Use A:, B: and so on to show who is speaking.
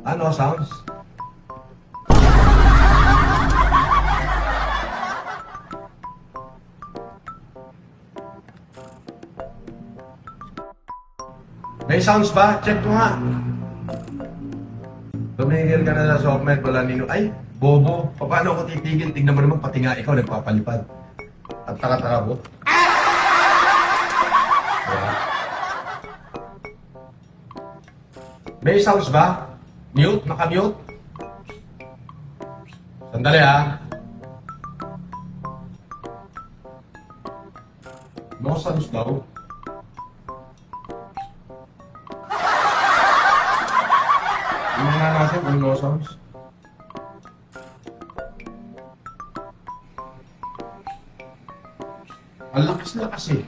A: Ano sounds? May sounds ba? Check mo nga. Tumigil ka na sa softmed, wala nino. Ay, bobo. Paano ako titigil? Tignan mo naman, pati nga ikaw nagpapalipad. At taka-taka mo. Yeah. May sounds ba? Mute? Naka-mute? Sandali ha. No sounds daw. Tingnan nga natin kung no sounds. Ang lakas-lakas eh.